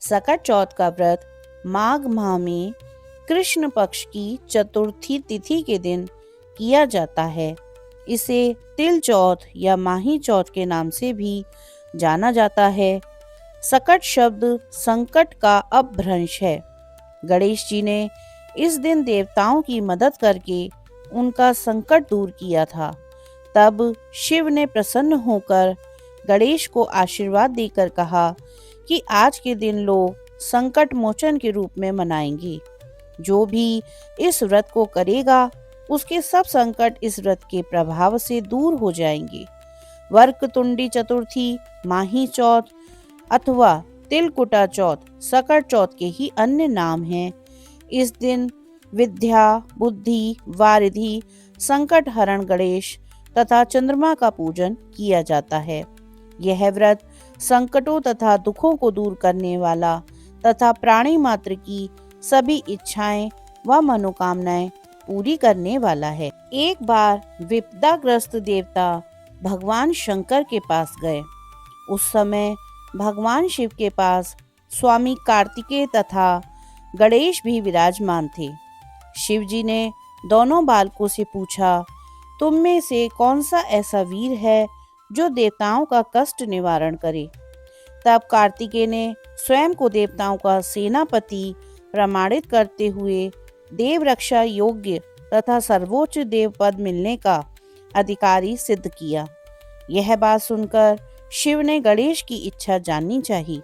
सकट चौथ का व्रत माघ माह में कृष्ण पक्ष की चतुर्थी तिथि के दिन किया जाता है। इसे तिल चौथ या माही चौथ के नाम से भी जाना जाता है। सकट शब्द संकट का अपभ्रंश है। गणेश जी ने इस दिन देवताओं की मदद करके उनका संकट दूर किया था। तब शिव ने प्रसन्न होकर गणेश को आशीर्वाद देकर कहा कि आज के दिन लोग संकट मोचन के रूप में मनाएंगे। जो भी इस व्रत को करेगा उसके सब संकट इस व्रत के प्रभाव से दूर हो जाएंगे। वक्रतुंडी चतुर्थी, माही चौथ अथवा तिलकुटा चौथ सकट चौथ के ही अन्य नाम हैं। इस दिन विद्या, बुद्धि, वारिधि, संकट हरण गणेश तथा चंद्रमा का पूजन किया जाता है। यह व्रत संकटों तथा दुखों को दूर करने वाला तथा प्राणी मात्र की सभी इच्छाएं व मनोकामनाएं पूरी करने वाला है। एक बार विपदाग्रस्त देवता भगवान शंकर के पास गए। उस समय भगवान शिव के पास स्वामी कार्तिकेय तथा गणेश भी विराजमान थे। शिव जी ने दोनों बालकों से पूछा, तुम में से कौन सा ऐसा वीर है जो देवताओं का कष्ट निवारण करे। तब कार्तिकेय ने स्वयं को देवताओं का सेनापति प्रमाणित करते हुए देव रक्षा योग्य तथा सर्वोच्च देव पद मिलने का अधिकारी सिद्ध किया। यह बात सुनकर शिव ने गणेश की इच्छा जाननी चाहिए।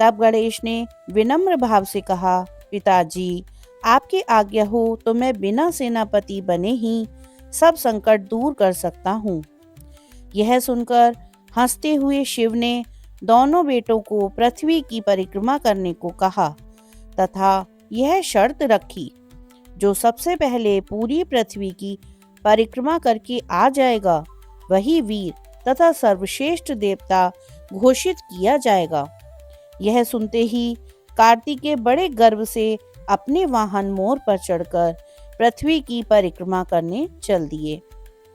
तब गणेश ने विनम्र भाव से कहा, पिताजी, आपकी आज्ञा हो तो मैं बिना सेनापति बने ही सब संकट दूर कर सकता हूँ। यह सुनकर हंसते हुए शिव ने दोनों बेटों को पृथ्वी की परिक्रमा करने को कहा तथा यह शर्त रखी, जो सबसे पहले पूरी पृथ्वी की परिक्रमा करके आ जाएगा वही वीर तथा सर्वश्रेष्ठ देवता घोषित किया जाएगा। यह सुनते ही कार्तिकेय बड़े गर्व से अपने वाहन मोर पर चढ़कर पृथ्वी की परिक्रमा करने चल दिए।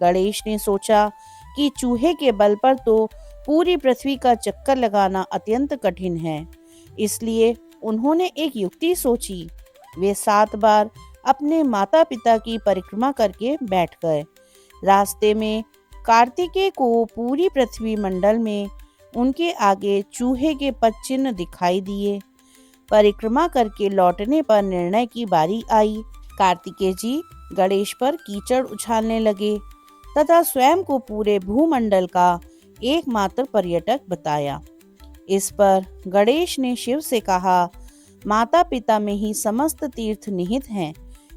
गणेश ने सोचा कि चूहे के बल पर तो पूरी पृथ्वी का चक्कर लगाना अत्यंत कठिन है, इसलिए उन्होंने एक युक्ति सोची। वे 7 बार अपने माता पिता की परिक्रमा करके बैठ गए। रास्ते में कार्तिकेय को पूरी पृथ्वी मंडल में उनके आगे चूहे के पद चिन्ह दिखाई दिए। परिक्रमा करके लौटने पर निर्णय की बारी आई। कार्तिकेय जी गणेश पर कीचड़ उछालने लगे तथा स्वयं को पूरे भूमंडल का एकमात्र पर्यटक बताया। इस पर गणेश ने शिव से कहा, माता पिता में ही समस्त तीर्थ निहित हैं,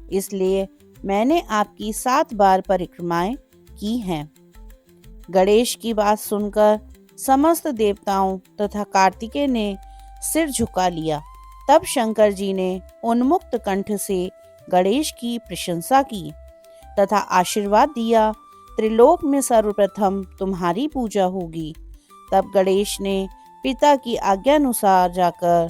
इसलिए मैंने आपकी 7 बार परिक्रमाएं की हैं। गणेश की बात सुनकर समस्त देवताओं तथा कार्तिकेय ने सिर झुका लिया। तब शंकर जी ने उन्मुक्त कंठ से गणेश की प्रशंसा की तथा आशीर्वाद दिया, त्रिलोक में सर्वप्रथम तुम्हारी पूजा होगी। तब गणेश ने पिता की आज्ञानुसार जाकर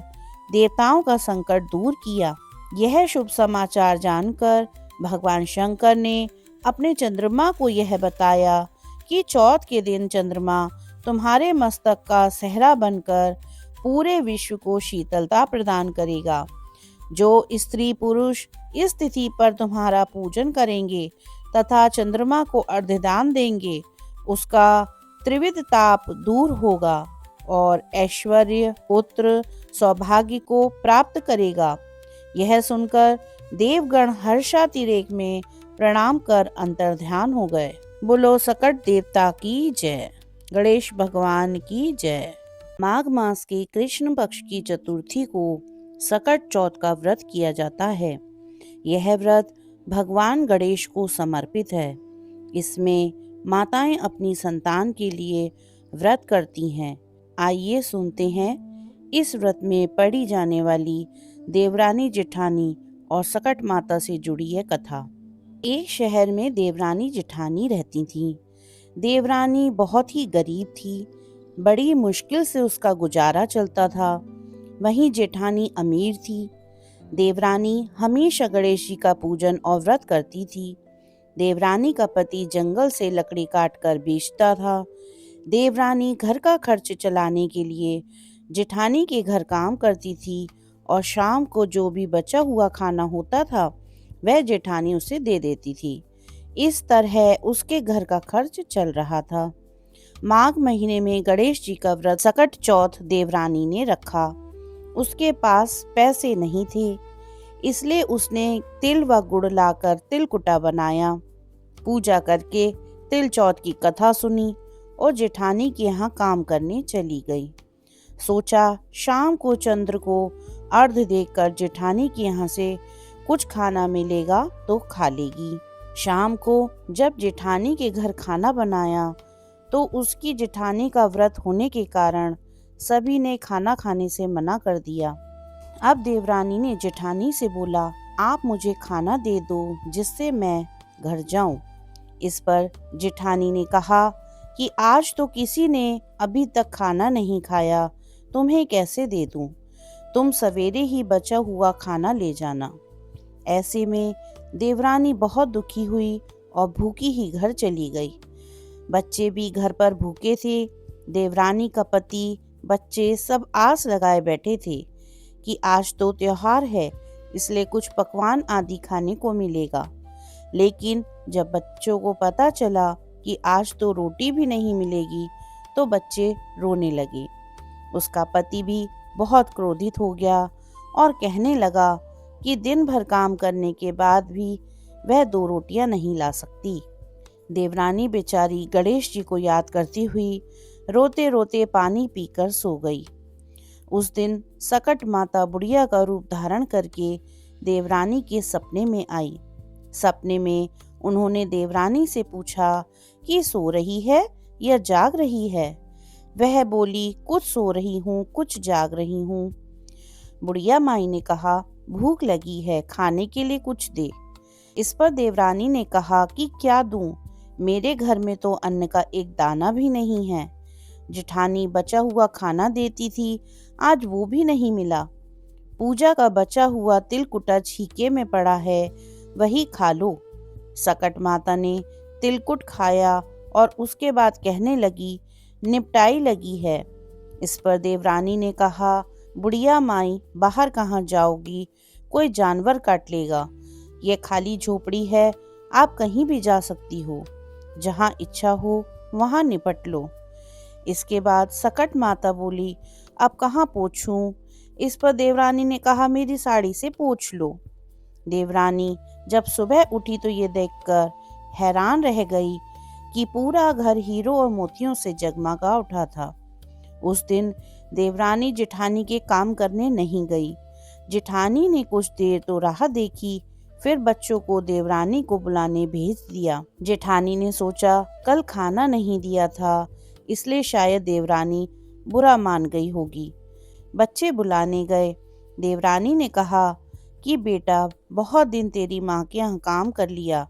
देवताओं का संकट दूर किया। यह शुभ समाचार जानकर भगवान शंकर ने अपने चंद्रमा को यह बताया कि चौथ के दिन चंद्रमा तुम्हारे मस्तक का सेहरा बनकर पूरे विश्व को शीतलता प्रदान करेगा। जो स्त्री पुरुष इस तिथि पर तुम्हारा पूजन करेंगे तथा चंद्रमा को अर्घ्यदान देंगे, उसका त्रिविध ताप दूर होगा और ऐश्वर्य, पुत्र, सौभाग्य को प्राप्त करेगा। यह सुनकर देवगण हर्षातिरेक में प्रणाम कर अंतर्ध्यान हो गए। बोलो सकट देवता की जय, गणेश भगवान की जय। माघ मास के कृष्ण पक्ष की चतुर्थी को सकट चौथ का व्रत किया जाता है। यह व्रत भगवान गणेश को समर्पित है। इसमें माताएं अपनी संतान के लिए व्रत करती हैं। आइए सुनते हैं इस व्रत में पढ़ी जाने वाली देवरानी जेठानी और सकट माता से जुड़ी है कथा। एक शहर में देवरानी जेठानी रहती थीं। देवरानी बहुत ही गरीब थी। बड़ी मुश्किल से उसका गुजारा चलता था। वहीं जेठानी अमीर थी। देवरानी हमेशा गणेश जी का पूजन और व्रत करती थी। देवरानी का पति जंगल से लकड़ी काट कर बेचता था। देवरानी घर का खर्च चलाने के लिए जेठानी के घर काम करती थी और शाम को जो भी बचा हुआ खाना होता था वह जेठानी उसे दे देती थी। इस तरह उसके घर का खर्च चल रहा था। माघ महीने में गणेश जी का व्रत सकट चौथ देवरानी ने रखा। उसके पास पैसे नहीं थे, इसलिए उसने तिल व गुड़ लाकर तिलकुटा बनाया। पूजा करके तिल चौथ की कथा सुनी और जेठानी के यहाँ काम करने चली गई। सोचा शाम को चंद्र को अर्घ देकर जेठानी के यहाँ से कुछ खाना मिलेगा तो खा लेगी। शाम को जब जेठानी के घर खाना बनाया तो उसकी जेठानी का व्रत होने के कारण सभी ने खाना खाने से मना कर दिया। अब देवरानी ने जेठानी से बोला, आप मुझे खाना दे दो जिससे मैं घर जाऊं। इस पर जेठानी ने कहा कि आज तो किसी ने अभी तक खाना नहीं खाया, तुम्हें कैसे दे दूं? तुम सवेरे ही बचा हुआ खाना ले जाना। ऐसे में देवरानी बहुत दुखी हुई और भूखी ही घर चली गई। बच्चे भी घर पर भूखे थे। देवरानी का पति, बच्चे सब आस लगाए बैठे थे कि आज तो त्योहार है, इसलिए कुछ पकवान आदि खाने को मिलेगा। लेकिन जब बच्चों को पता चला कि आज तो रोटी भी नहीं मिलेगी तो बच्चे रोने लगे। उसका पति भी बहुत क्रोधित हो गया और कहने लगा कि दिन भर काम करने के बाद भी वह 2 रोटियां नहीं ला सकती। देवरानी बेचारी गणेश जी को याद करती हुई रोते रोते पानी पीकर सो गई। उस दिन सकट माता बुढ़िया का रूप धारण करके देवरानी के सपने में आई। सपने में उन्होंने देवरानी से पूछा कि सो रही है या जाग रही है। वह बोली, कुछ सो रही हूँ, कुछ जाग रही हूँ। बुढ़िया माई ने कहा, भूख लगी है, खाने के लिए कुछ दे। इस पर देवरानी ने कहा कि क्या दूं, मेरे घर में तो अन्न का एक दाना भी नहीं है। जेठानी बचा हुआ खाना देती थी, आज वो भी नहीं मिला। पूजा का बचा हुआ तिलकुटा छीके में पड़ा है, वही खा लो। सकट माता ने तिलकुट खाया और उसके बाद कहने लगी, निपटाई लगी है। इस पर देवरानी ने कहा, बुढ़िया माई बाहर कहाँ जाओगी, कोई जानवर काट लेगा। यह खाली झोपड़ी है, आप कहीं भी जा सकती हो, जहाँ इच्छा हो वहाँ निपट लो। इसके बाद सकट माता बोली, अब कहाँ पोंछूं? इस पर देवरानी ने कहा, मेरी साड़ी से पोंछ लो। देवरानी जब सुबह उठी तो ये देखकर हैरान रह गई कि पूरा घर हीरो और मोतियों से जगमगा उठा था। उस दिन देवरानी जेठानी के काम करने नहीं गई। जेठानी ने कुछ देर तो राह देखी, फिर बच्चों को देवरानी को बुलाने भेज दिया। जेठानी ने सोचा कल खाना नहीं दिया था, इसलिए शायद देवरानी बुरा मान गई होगी। बच्चे बुलाने गए। देवरानी ने कहा कि बेटा, बहुत दिन तेरी माँ के यहाँ काम कर लिया।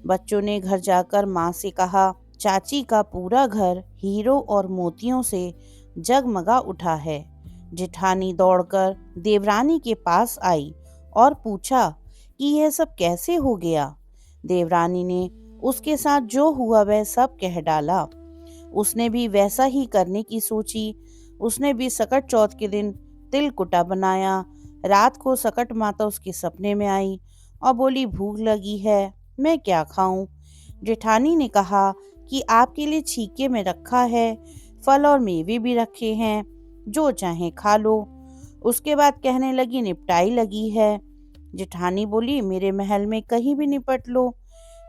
बच्चों ने घर जाकर माँ से कहा, चाची का पूरा घर हीरो और मोतियों से जगमगा उठा है। जेठानी दौड़कर देवरानी के पास आई और पूछा कि यह सब कैसे हो गया। देवरानी ने उसके साथ जो हुआ वह सब कह डाला। उसने भी वैसा ही करने की सोची। उसने भी सकट चौथ के दिन तिलकुटा बनाया। रात को सकट माता उसके सपने में आई और बोली, भूख लगी है, मैं क्या खाऊं? जेठानी ने कहा कि आपके लिए छीके में रखा है, फल और मेवे भी रखे हैं, जो चाहे खा लो। उसके बाद कहने लगी, निपटाई लगी है। जेठानी बोली, मेरे महल में कहीं भी निपट लो।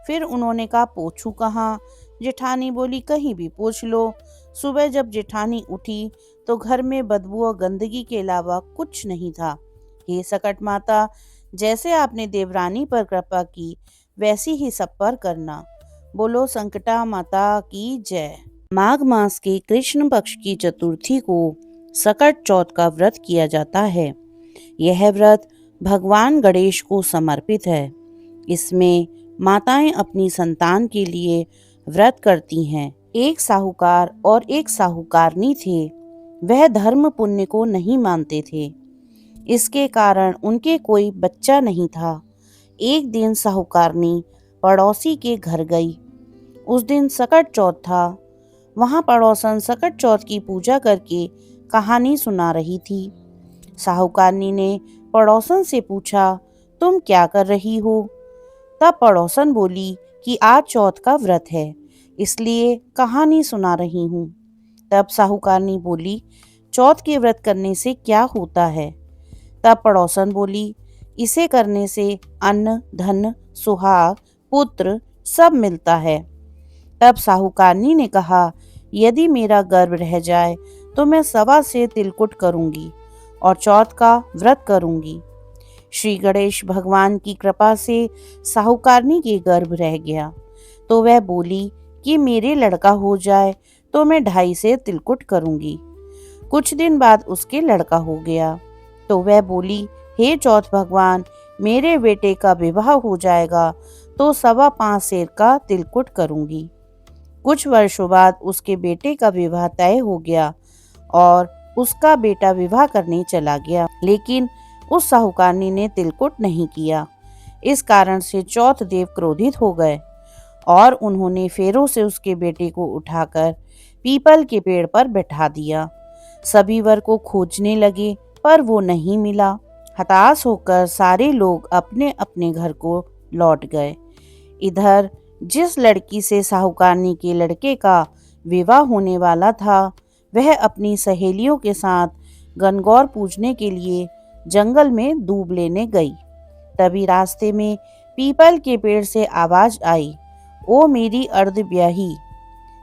फिर उन्होंने कहा, पोंछूं कहाँ? जेठानी बोली, कहीं भी पोंछ लो। सुबह जब जेठानी उठी तो घर में बदबू और गंदगी के अलावा कुछ नहीं था। हे सकट माता, जैसे आपने देवरानी पर कृपा की वैसी ही सब पर करना। बोलो संकटा माता की जय। माघ मास के कृष्ण पक्ष की चतुर्थी को सकट चौथ का व्रत किया जाता है। यह व्रत भगवान गणेश को समर्पित है। इसमें माताएं अपनी संतान के लिए व्रत करती हैं। एक साहूकार और एक साहूकारनी थे। वह धर्म पुण्य को नहीं मानते थे, इसके कारण उनके कोई बच्चा नहीं था। एक दिन साहूकारनी पड़ोसी के घर गई। उस दिन सकट चौथ था। वहां पड़ोसन सकट चौथ की पूजा करके कहानी सुना रही थी। साहूकारनी ने पड़ोसन से पूछा, तुम क्या कर रही हो? तब पड़ोसन बोली कि आज चौथ का व्रत है, इसलिए कहानी सुना रही हूँ। तब साहूकारनी बोली, चौथ के व्रत करने से क्या होता है? तब पड़ोसन बोली, इसे करने से अन्न, धन, सुहाग, पुत्र सब मिलता है। तब साहूकारनी ने कहा, यदि मेरा गर्भ रह जाए तो मैं सवा से तिलकुट करूंगी और चौथ का व्रत करूंगी। श्री गणेश भगवान की कृपा से साहूकारनी के गर्भ रह गया, तो वह बोली कि मेरे लड़का हो जाए तो मैं 2.5 से तिलकुट करूंगी। कुछ दिन बाद उसके लड़का हो गया, तो वह बोली, हे चौथ भगवान, मेरे बेटे का विवाह हो जाएगा तो 5.25 सेर का तिलकुट करूंगी। कुछ वर्षों बाद उसके बेटे का विवाह तय हो गया और उसका बेटा विवाह करने चला गया, लेकिन उस साहूकारनी ने तिलकुट नहीं किया। इस कारण से चौथ देव क्रोधित हो गए और उन्होंने फेरों से उसके बेटे को उठाकर पीपल के पेड़ पर बैठा दिया। सभी वर को खोजने लगे पर वो नहीं मिला। हताश होकर सारे लोग अपने अपने घर को लौट गए। इधर जिस लड़की से साहूकारनी के लड़के का विवाह होने वाला था, वह अपनी सहेलियों के साथ गणगौर पूजने के लिए जंगल में दूब लेने गई। तभी रास्ते में पीपल के पेड़ से आवाज आई, ओ मेरी अर्धब्याही।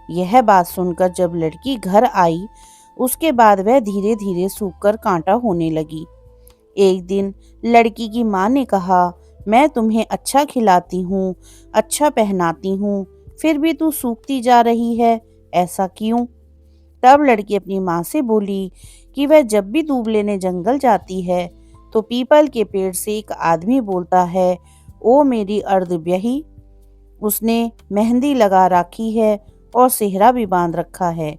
यह बात सुनकर जब लड़की घर आई, उसके बाद वह धीरे धीरे सूखकर कांटा होने लगी। एक दिन लड़की की माँ ने कहा, मैं तुम्हें अच्छा खिलाती हूँ, अच्छा पहनाती हूँ, फिर भी तू सूखती जा रही है, ऐसा क्यों? तब लड़की अपनी माँ से बोली कि वह जब भी दूब लेने जंगल जाती है तो पीपल के पेड़ से एक आदमी बोलता है, ओ मेरी अर्धब्याही। उसने मेहंदी लगा रखी है और सेहरा भी बांध रखा है।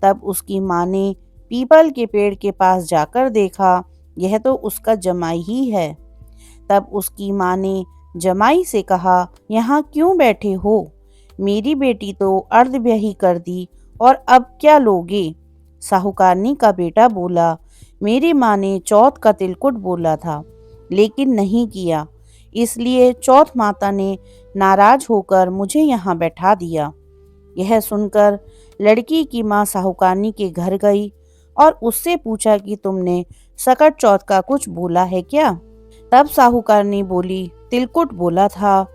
तब उसकी माँ ने पीपल के पेड़ के पास जाकर देखा, यह तो उसका जमाई ही है। तब उसकी माँ ने जमाई से कहा, यहाँ क्यों बैठे हो? मेरी बेटी तो अर्धब्याही कर दी और अब क्या लोगे? साहूकारनी का बेटा बोला, मेरी माँ ने चौथ का तिलकुट बोला था लेकिन नहीं किया, इसलिए चौथ माता ने नाराज होकर मुझे यहाँ बैठा दिया। यह सुनकर लड़की की माँ साहूकारनी के घर गई और उससे पूछा कि तुमने सकट चौथ का कुछ बोला है क्या? तब साहूकारनी बोली, तिलकुट बोला था।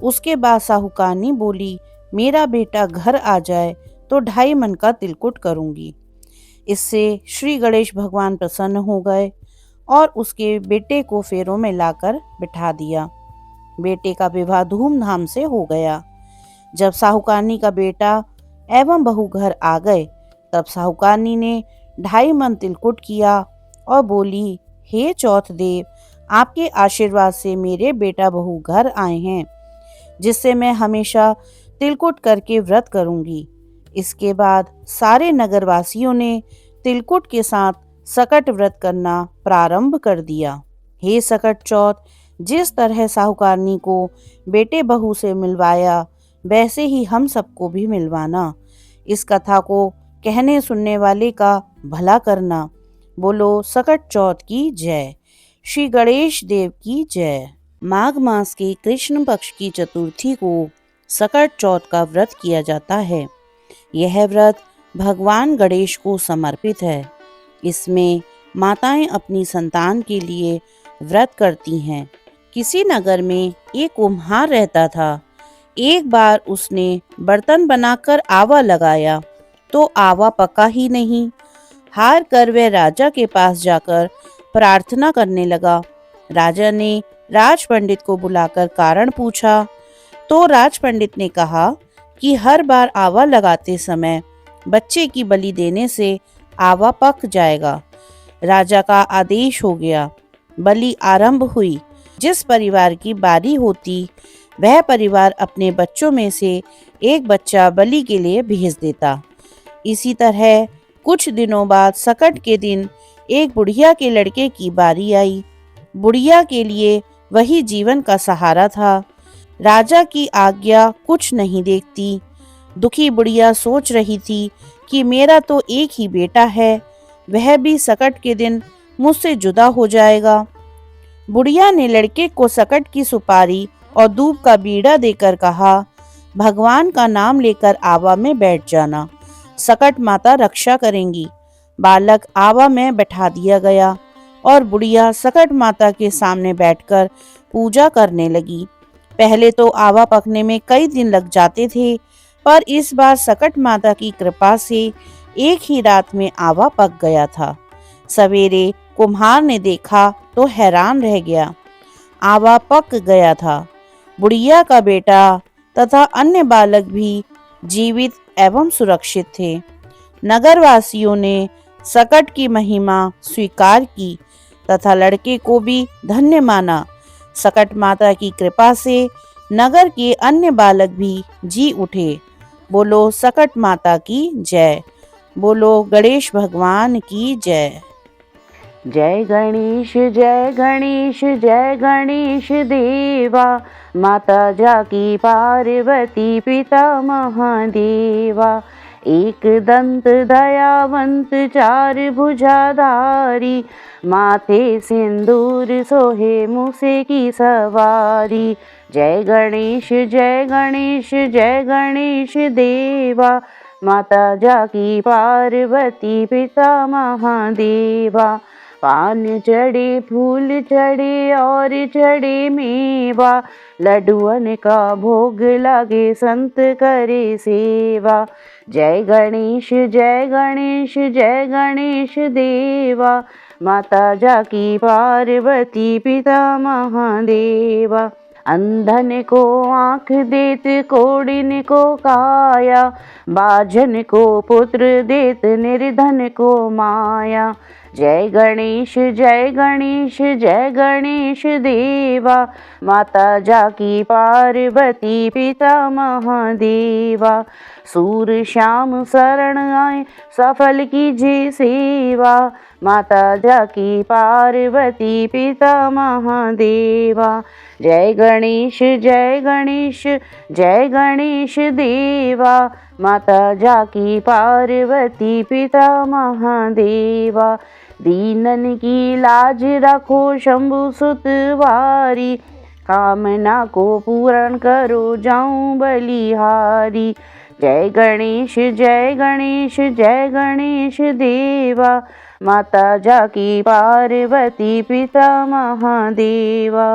उसके बाद साहूकारनी बोली, मेरा बेटा घर आ जाए तो 2.5 मन का तिलकुट करूंगी। इससे श्री गणेश भगवान प्रसन्न हो गए और उसके बेटे को फेरों में लाकर बिठा दिया। बेटे का विवाह धूमधाम से हो गया। जब साहूकारनी का बेटा एवं बहू घर आ गए, तब साहूकारनी ने 2.5 मन तिलकुट किया और बोली, हे चौथ देव, आपके आशीर्वाद से मेरे बेटा बहू घर आए हैं, जिससे मैं हमेशा तिलकुट करके व्रत करूंगी। इसके बाद सारे नगरवासियों ने तिलकुट के साथ सकट व्रत करना प्रारंभ कर दिया। हे सकट चौथ, जिस तरह साहूकारनी को बेटे बहू से मिलवाया, वैसे ही हम सबको भी मिलवाना। इस कथा को कहने सुनने वाले का भला करना। बोलो सकट चौथ की जय। श्री गणेश देव की जय। माघ मास के कृष्ण पक्ष की चतुर्थी को सकट चौथ का व्रत किया जाता है। यह व्रत भगवान गणेश को समर्पित है। इसमें माताएं अपनी संतान के लिए व्रत करती हैं। किसी नगर में एक कुम्हार रहता था। एक बार उसने बर्तन बनाकर आवा लगाया तो आवा पका ही नहीं। हार कर वह राजा के पास जाकर प्रार्थना करने लगा। राजा ने राज पंडित को बुलाकर कारण पूछा, तो राज पंडित ने कहा कि हर बार आवा लगाते समय बच्चे की बलि देने से आवा पक जाएगा। राजा का आदेश हो गया। बलि आरंभ हुई। जिस परिवार की बारी होती, वह परिवार अपने बच्चों में से एक बच्चा बलि के लिए भेज देता। इसी तरह कुछ दिनों बाद सकट के दिन एक बुढ़िया के लड़के की बारी आई। बुढ़िया के लिए वही जीवन का सहारा था। राजा की आज्ञा कुछ नहीं देखती। दुखी बुढ़िया सोच रही थी कि मेरा तो एक ही बेटा है, वह भी सकट के दिन मुझसे जुदा हो जाएगा। बुढ़िया ने लड़के को सकट की सुपारी और दूब का बीड़ा देकर कहा, भगवान का नाम लेकर आवा में बैठ जाना, सकट माता रक्षा करेंगी। बालक आवा में बैठा दिया गया और बुढ़िया सकट माता के सामने बैठकर पूजा करने लगी। पहले तो आवा पकने में कई दिन लग जाते थे, पर इस बार सकट माता की कृपा से एक ही रात में आवा पक गया था। सवेरे कुम्हार ने देखा तो हैरान रह गया। आवा पक गया था। बुढ़िया का बेटा तथा अन्य बालक भी जीवित एवं सुरक्षित थे। नगरवासियों ने सकट की महिमा स्वीकार की तथा लड़के को भी धन्य माना। सकट माता की कृपा से नगर के अन्य बालक भी जी उठे। बोलो सकट माता की जय। बोलो गणेश भगवान की जय। जय गणेश जय गणेश जय गणेश देवा, माता जाकी पार्वती पिता महादेवा। एक दंत दयावंत चार भुजाधारी, माथे सिंदूर सोहे मूसे की सवारी। जय गणेश जय गणेश जय गणेश देवा, माता जाकी पार्वती पिता महादेवा। पान चढ़े फूल चढ़े और चढ़े मेवा, लड्डुअन का भोग लागे संत करे सेवा। जय गणेश जय गणेश जय गणेश देवा, माता जाकी पार्वती पिता महादेवा। अंधन को आँख देत कोढ़िन को काया, बाझन को पुत्र देत निर्धन को माया। जय गणेश जय गणेश जय गणेश देवा, माता जाकी पार्वती पिता महादेवा। सूर श्याम शरण आए सफल कीजिए सेवा, माता जाकी पार्वती पिता महादेवा। जय गणेश जय गणेश जय गणेश देवा, माता जाकी पार्वती पिता महादेवा। दीनन की लाज रखो शंभु सुतवारी, कामना को पूर्ण करो जाऊं बलिहारी। जय गणेश जय गणेश जय गणेश देवा, माता जाकी पार्वती पिता महादेवा।